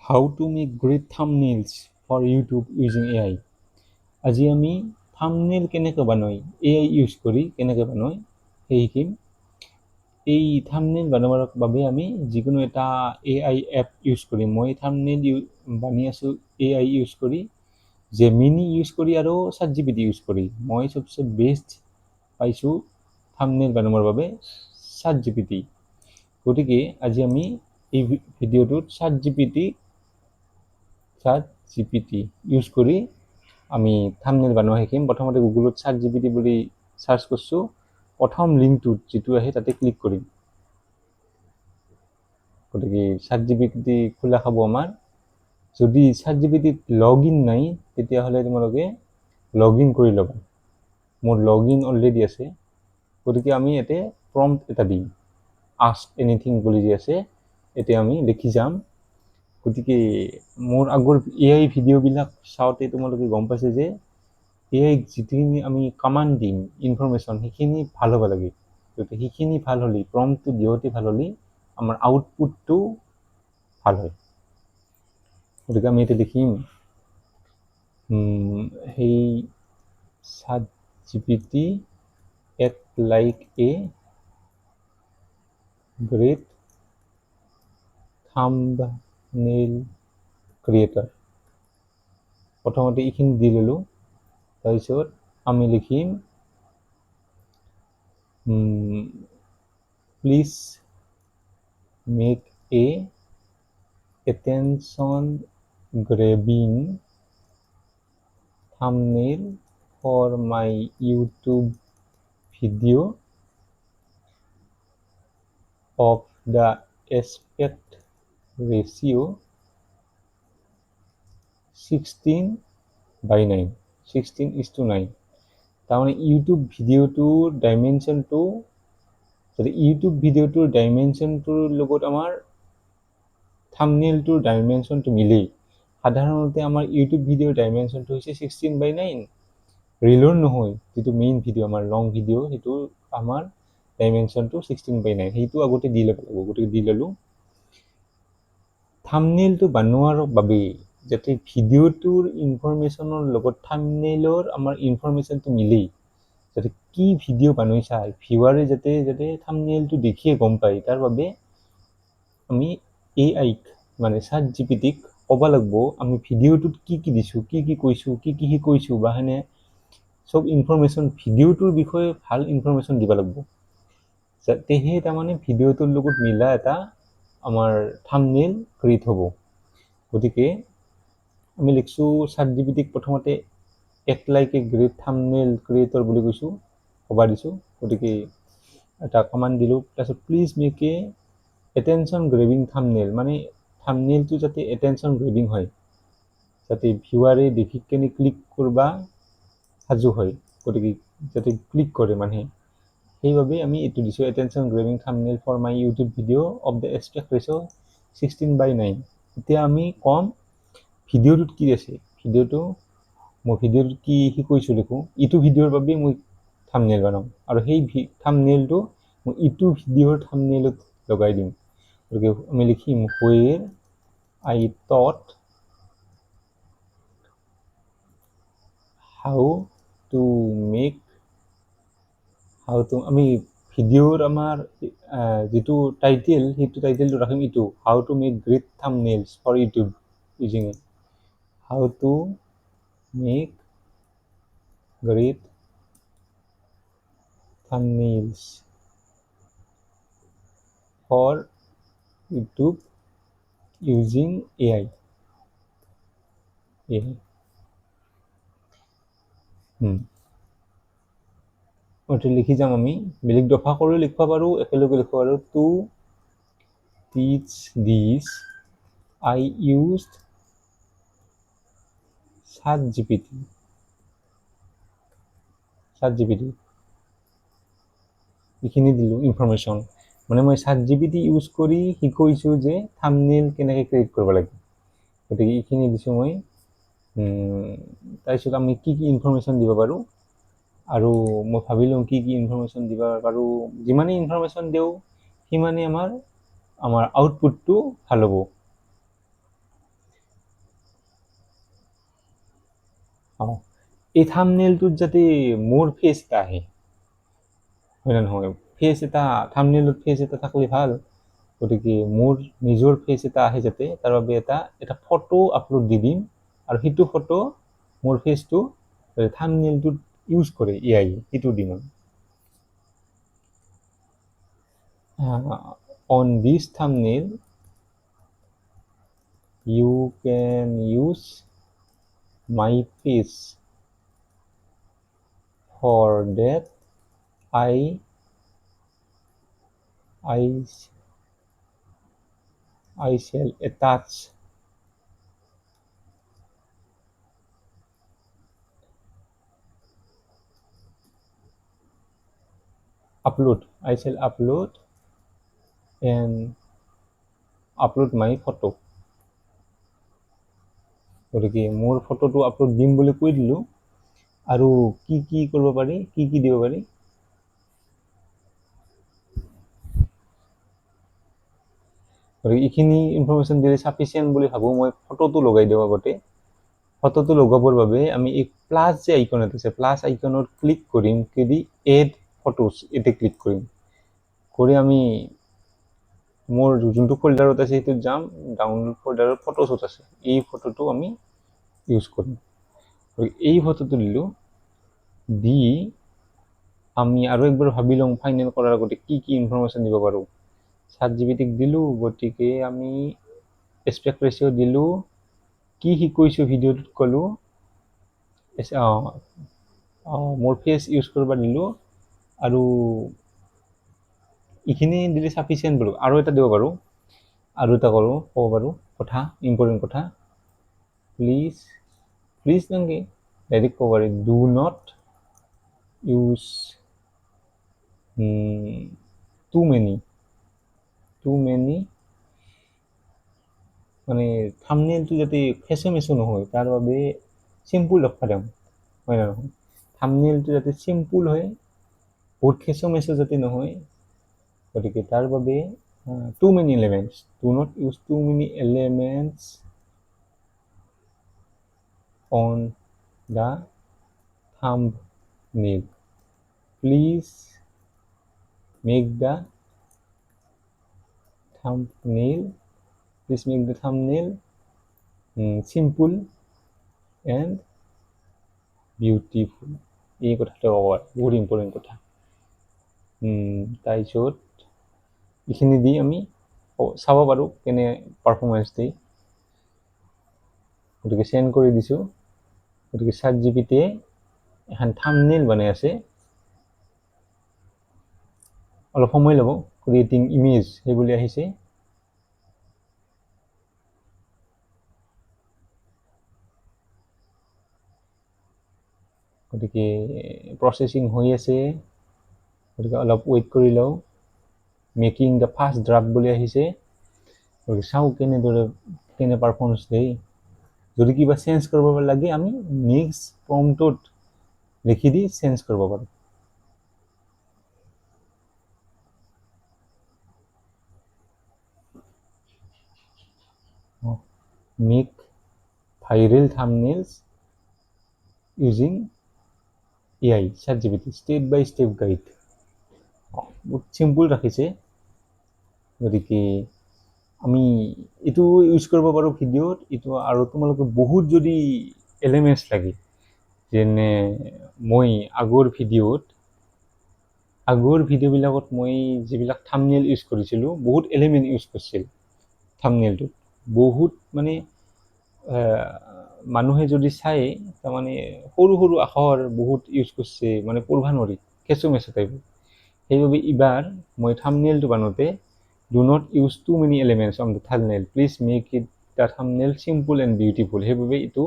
How to make great thumbnails for YouTube using AI. আজি আমি thumbnail কেনেকৈ বনাই AI ইউজ কৰি কেনেকৈ বনাই সেই শিকিম। এই থাম্বনেইল বনাবৰ বাবে আমি যিকোনো এটা AI এপ ইউজ কৰিম। মই থাম্বনেইল বানি আছোঁ AI ইউজ কৰি, জেমিনি ইউজ কৰি আৰু ChatGPT ইউজ কৰি। মই চবচে বেষ্ট পাইছোঁ থাম্বনেইল বনাবৰ বাবে ChatGPT। গতিকে আজি আমি এই ভিডিঅ'টোত ChatGPT ইউজ কৰি আমি থাম্বনেইল বনোৱা শিকিম। প্ৰথমতে গুগলত ChatGPT বুলি চাৰ্চ কৰিছোঁ, প্ৰথম লিংকটোত যিটো আহে তাতে ক্লিক কৰিম। গতিকে ChatGPT খোলা খাব আমাৰ। যদি ChatGPTত লগ ইন নাই তেতিয়াহ'লে তোমালোকে লগ ইন কৰি ল'বা। মোৰ লগ ইন অলৰেডি আছে। গতিকে আমি ইয়াতে প্ৰম্পট এটা দিম, আস্ক এনিথিং বুলি যে আছে, এতিয়া আমি লিখি যাম। গতিকে মোৰ আগৰ AI ভিডিঅ'বিলাক চাওঁতে তোমালোকে গম পাইছে যে AI যিখিনি আমি কমাণ্ড দিম ইনফৰমেশ্যন সেইখিনি ভাল হ'ব লাগে। গতিকে সেইখিনি ভাল হ'লে, প্ৰম্পটটো দিওঁতে ভাল হ'লে আমাৰ আউটপুটটো ভাল হয়। গতিকে আমি এতিয়া দেখিম সেই ChatGPT act like a great thumbnail creator। প্ৰথমতে এইখিনি দি ল'লোঁ, তাৰপিছত আমি লিখিম please make A attention grabbing thumbnail for my YouTube video of the aspect ratio 16:9, 16:9। তাৰমানে ইউটিউব ভিডিঅ'টোৰ ডাইমেনশ্যনটোৰ লগত আমাৰ থাম্বনেইলটোৰ ডাইমেনশ্যনটো মিলেই। সাধাৰণতে আমাৰ ইউটিউব ভিডিঅ'ৰ ডাইমেনশ্যনটো হৈছে 16:9, ৰিলৰ নহয়, যিটো মেইন ভিডিঅ' আমাৰ লং ভিডিঅ' সেইটো আমাৰ ডাইমেনশ্যনটো 16:9, সেইটো আগতে দি ল'ব লাগিব। গতিকে দি ল'লোঁ। থাম্বনেইলটো বনোৱাৰ বাবে যাতে ভিডিঅ'টোৰ ইনফৰমেশ্যনৰ লগত থাম্বনেইলৰ আমাৰ ইনফৰমেশ্যনটো মিলেই, যাতে কি ভিডিঅ' বনাইছা ভিউৱাৰে যাতে থাম্বনেইলটো দেখিয়ে গম পায়, তাৰ বাবে আমি AIক মানে ChatGPTক ক'ব লাগিব আমি ভিডিঅ'টোত কি দিছোঁ, কি কৈছোঁ, কি শিকাইছোঁ বা সেনে চব ইনফৰমেশ্যন ভিডিঅ'টোৰ বিষয়ে ভাল ইনফৰমেশ্যন দিব লাগিব, যাতেহে তাৰমানে ভিডিঅ'টোৰ লগত মিলা এটা আমাৰ থাম্বনেইল ক্ৰিয়েট হ'ব। গতিকে আমি লিখিছোঁ ChatGPTক প্ৰথমতে act like a great thumbnail creator বুলি কৈছোঁ, ক'ব দিছোঁ। গতিকে এটা কমাণ্ড দিলোঁ, তাৰপিছত please make a attention grabbing thumbnail, মানে থাম্বনেইলটো যাতে এটেনশ্যন গ্ৰেবিং হয়, যাতে ভিউৱাৰে দেখি কেনে ক্লিক কৰিব সাজু হয়, গতিকে যাতে ক্লিক কৰে মানুহে, সেইবাবে আমি এইটো দিছোঁ attention grabbing thumbnail for my YouTube video' of the aspect ratio' 16:9। এতিয়া আমি ক'ম ভিডিঅ'টোত কি আছে, মই ভিডিঅ'টোত কি শিকাইছোঁ লিখোঁ, ইটো ভিডিঅ'ৰ বাবে মই থাম্বনেইল বনাম আৰু সেই থাম্বনেইলটো মই ইটো ভিডিঅ'ৰ থাম্বনেইলত লগাই দিম। গতিকে আমি লিখিম where I taught আমি ভিডিঅ'ৰ আমাৰ যিটো টাইটেল সেইটো টাইটেলটো ৰাখিম এইটো how to make great thumbnails for YouTube using how to make great thumbnails for YouTube using AI। এইটো লিখি যাম, আমি বেলেগ দফা কৰি লিখিব পাৰোঁ, একেলগে লিখিব পাৰোঁ। To teach this I used ChatGPT এইখিনি দিলোঁ ইনফৰমেশ্যন, মানে মই ChatGPT ইউজ কৰি শিকাইছোঁ যে থাম্বনেইল কেনেকৈ ক্ৰিয়েট কৰিব লাগে। গতিকে এইখিনি দিছোঁ মই। তাৰপিছত আমি কি ইনফৰমেশ্যন দিব পাৰোঁ, আৰু মই ভাবি লওঁ কি ইনফৰমেশ্যন দিব পাৰোঁ। যিমানেই ইনফৰমেশ্যন দিওঁ সিমানেই আমাৰ আউটপুটটো ভাল হ'ব। এই থাম্বনেইলটোত যাতে মোৰ ফেচ এটা আহে, হয় না নহয়? ফেচ এটা থাম্বনেইলত ফেচ এটা থাকলে ভাল, গতিকে মোৰ নিজৰ ফেচ এটা আহে যাতে, তাৰ বাবে এটা ফটো আপলোড দি দিম, আৰু সেইটো ফটো মোৰ ফেচটো থাম্বনেইলটোত ইউজ কৰে AI, সেইটো দিম আমি। On this thumbnail you can use my face, for that I shall attach I shall upload my photo. গতিকে মোৰ ফটোটো আপলোড দিম বুলি কৈ দিলোঁ, আৰু কি কৰিব পাৰি, কি দিব পাৰি, গতিকে এইখিনি ইনফৰমেশ্যন দিলে চাফিচিয়েণ্ট বুলি ভাবোঁ। মই ফটোটো লগাই দিওঁ আগতে। ফটোটো লগাবৰ বাবে আমি এই প্লাছ যে আইকনত আছে, প্লাছ আইকনত ক্লিক কৰিম, দি এড ফটোজ এতে ক্লিক কৰিম, কৰি আমি মোৰ যোনটো ফল্ডাৰত আছে সেইটোত যাম, ডাউনলোড ফল্ডাৰত ফটোছত আছে, এই ফটোটো আমি ইউজ কৰিম। এই ফটোটো দিলোঁ, দি আমি আৰু একবাৰ ভাবি লওঁ ফাইনেল কৰাৰ আগতে কি ইনফৰমেশ্যন দিব পাৰোঁ। ChatGPTক দিলোঁ, গতিকে আমি এছপেক্ট ৰেচিঅ' দিলোঁ, কি শিকাইছোঁ ভিডিঅ'টোত ক'লোঁ, মোৰ ফেচ ইউজ কৰিব দিলোঁ, আৰু এইখিনি দিলে চাফিচিয়েণ্ট বাৰু। আৰু এটা দিব পাৰোঁ, আৰু এটা ক'ব পাৰোঁ কথা, ইম্পৰ্টেণ্ট কথা, প্লিজ নালাগে, ডাইৰেক্ট ক'ব পাৰি, do not use too many মানে থাম্বনেইলটো যাতে ফেচো মেচো নহয়, তাৰ বাবে চিম্পুল ৰাখবা দিওঁ, হয় না নহয়? থাম্বনেইলটো যাতে চিম্পুল হয়, বহুত ফেচো মেচো যাতে নহয়, গতিকে তাৰ বাবে too many elements, do not use too many elements on the thumbnail, please make the thumbnail simple and beautiful. এই কথাটো বহুত ইম্পৰ্টেণ্ট কথা। তাৰপিছত এইখিনি দি আমি চাব পাৰোঁ কেনে পাৰফৰ্মেঞ্চ দিয়ে। গতিকে চেণ্ড কৰি দিছোঁ। গতিকে ChatGPTয়ে এখন থাম্বনেইল বনাই আছে, অলপ সময় ল'ব, ক্ৰিয়েটিং ইমেজ সেইবুলি আহিছে। গতিকে প্ৰচেচিং হৈ আছে, গতিকে অলপ ৱেইট কৰি লওঁ। মেকিং দ্য ফাৰ্ষ্ট ড্ৰাফ্ট বুলি আহিছে, গতিকে চাওঁ কেনে পাৰফৰ্মেঞ্চ দিয়ে। যদি কিবা চেঞ্জ কৰিব লাগে আমি নেক্সট প্ৰম্পটত লিখি দি চেঞ্জ কৰিব পাৰোঁ। Make viral thumbnails using AI, ChatGPT, step by step guide. বহুত চিম্পুল ৰাখিছে, গতিকে আমি এইটো ইউজ কৰিব পাৰোঁ ভিডিঅ'ত। এইটো আৰু তোমালোকে বহুত যদি এলিমেণ্টছ লাগে, যেনে মই আগৰ ভিডিঅ'বিলাকত মই যিবিলাক থাম্বনেইল ইউজ কৰিছিলোঁ, বহুত এলিমেণ্ট ইউজ কৰিছিল থাম্বনেইলটোত, বহুত মানে মানুহে যদি চাই, তাৰমানে সৰু আখৰ বহুত ইউজ কৰিছে, মানে পঢ়িব নোৱাৰি, কেঁচু মেচু টাইপ। সেইবাবে এইবাৰ মই থাম্বনেইলটো বনাওঁতে do not use too many elements on the thumbnail, please make it the thumbnail simple and beautiful, সেইবাবে এইটো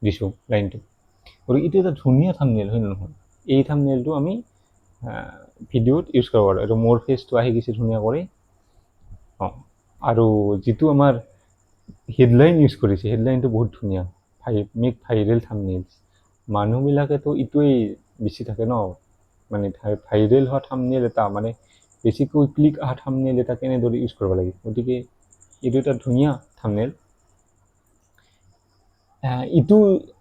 দিছোঁ লাইনটো। গতিকে এইটো এটা ধুনীয়া থাম্বনেইল, হয় নহয়? এই থাম্বনেইলটো আমি ভিডিঅ'ত ইউজ কৰিব পাৰোঁ। এইটো মোৰ ফেচটো আহি গৈছে ধুনীয়া কৰি। আৰু যিটো আমাৰ হেডলাইন ইউজ কৰিছে, হেডলাইনটো বহুত ধুনীয়া, মেক ভাইৰেল থাম্বনেইলছ। মানুহবিলাকেতো এইটোৱেই বেছি থাকে ন, মানে ভাইৰেল হোৱা থাম্বনেইল এটা, মানে বেছিকৈ ক্লিক অহা থাম্বনেইল এটা কেনেদৰে ইউজ কৰিব লাগে। গতিকে এইটো এটা ধুনীয়া থাম্বনেইল। এইটো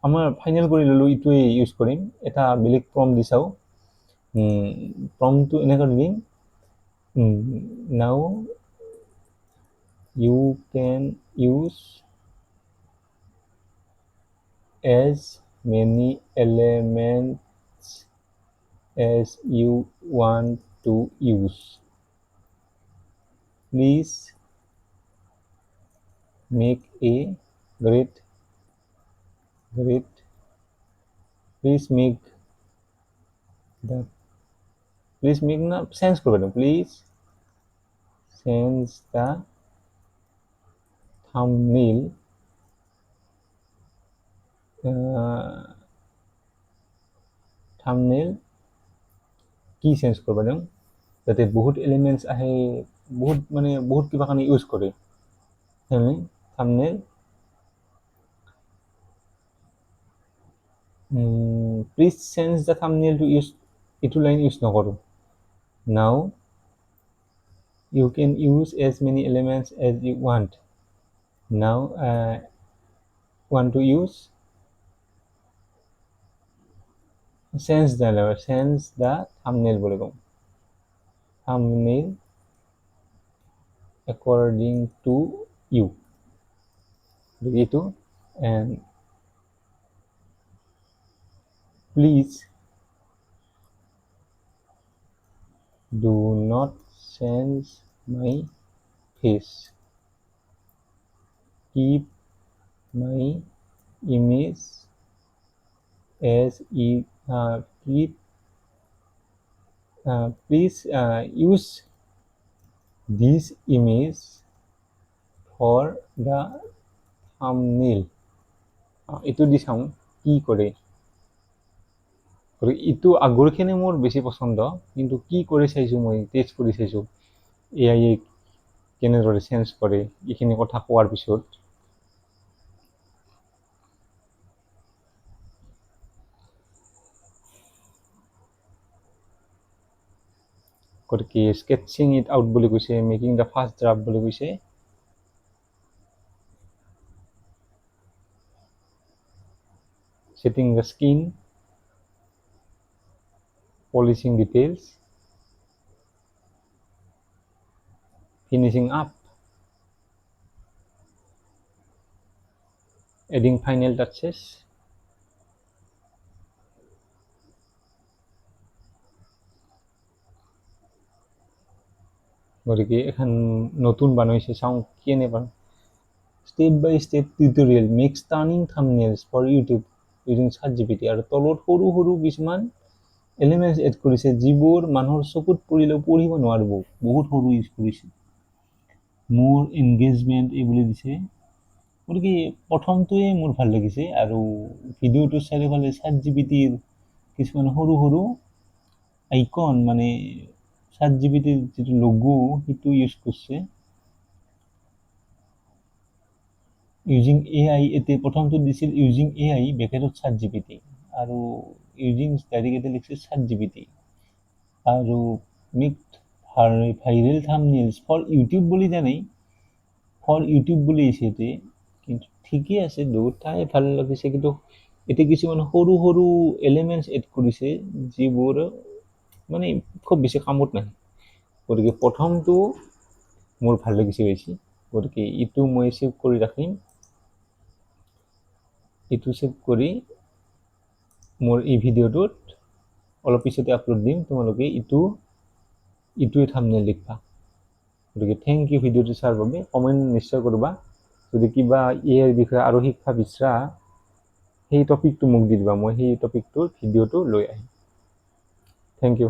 আমাৰ ফাইনেল কৰি ল'লোঁ ইটোৱে ইউজ কৰিম। এটা বেলেগ প্ৰম্পট দি চাওঁ। প্ৰম্পটটো এনেকৈ দিম, now you can use as many elements as you want to use. Please make a great please make না চেঞ্জ করবেন, প্লিজ চেঞ্জ দ্য থাম্বনেইল কি চেঞ্জ করবেন যাতে বহুত এলিমেন্টস আহে, বহুত কিবা কাৰণে ইউজ কৰে। Thumbnail please change the thumbnail to use, এইটো লাইন ইউজ নকৰোঁ। নাও you can use as many elements as you want. Now want to use change the thumbnail বলে কম, thumbnail according to you, এইটো, and please do not change my face, keep my image as please use this image for the thumbnail. এইটো দি চাওঁ কি কৰে। এইটো আগৰখিনি মোৰ বেছি পচন্দ, কিন্তু কি কৰি চাইছোঁ, মই টেষ্ট কৰি চাইছোঁ AI কেনেদৰে চেঞ্জ কৰে এইখিনি কথা কোৱাৰ পিছত। গতিকে স্কেটচিং ইট আউট বুলি কৈছে, মেকিং দ্য ফাৰ্ষ্ট ড্ৰাফ্ট বুলি কৈছে। setting the skin, polishing details, finishing up, adding final touches, গতিকে এখন নতুন বানাইছে, চাওঁ কেনে বান। step by step tutorial makes stunning thumbnails for YouTube using ChatGPT। আৰু তলত সৰু সৰু কিছুমান এলিমেণ্টছ এড কৰিছে যিবোৰ মানুহৰ চকুত পৰিলেও পঢ়িব নোৱাৰিব, বহুত সৰু ইউজ কৰিছে। মোৰ এংগেজমেণ্ট এইবুলি দিছে। গতিকে প্ৰথমটোৱে মোৰ ভাল লাগিছে, আৰু ভিডিঅ'টো চাৰিওফালে ChatGPTৰ কিছুমান সৰু সৰু আইকন, মানে ChatGPTৰ যিটো লোগো সেইটো ইউজ কৰিছে। ইউজিং AI, এতিয়া প্ৰথমটো দিছিল ইউজিং AI বেকেটত ChatGPT, আৰু ইউজিং ডাইৰেক্ট লিখছে ChatGPT, আৰু মেক ভাইৰেল থাম্বনেইলছ ফৰ ইউটিউব বুলি জানেই, ফৰ ইউটিউব বুলি আহিছে। কিন্তু ঠিকেই আছে, দুটাই ভাল লাগিছে, কিন্তু এতিয়া কিছুমান সৰু সৰু এলিমেণ্টছ এড কৰিছে যিবোৰ মানে খুব বেছি কামত নাহে। গতিকে প্ৰথমটো মোৰ ভাল লাগিছে বেছি, গতিকে এইটো মই ছেভ কৰি ৰাখিম। এইটো ছেভ কৰি মোৰ এই ভিডিঅ'টোত অলপ পিছতে আপলোড দিম, তোমালোকে ইটোৱে থাম্বনেইল লিখবা। গতিকে থেংক ইউ ভিডিঅ'টো চোৱাৰ বাবে। কমেণ্ট নিশ্চয় কৰিবা, যদি কিবা AI বিষয়ে আৰু শিক্ষা বিচৰা সেই টপিকটো মোক দি দিবা, মই সেই টপিকটোৰ ভিডিঅ'টো লৈ আহিম। Thank U.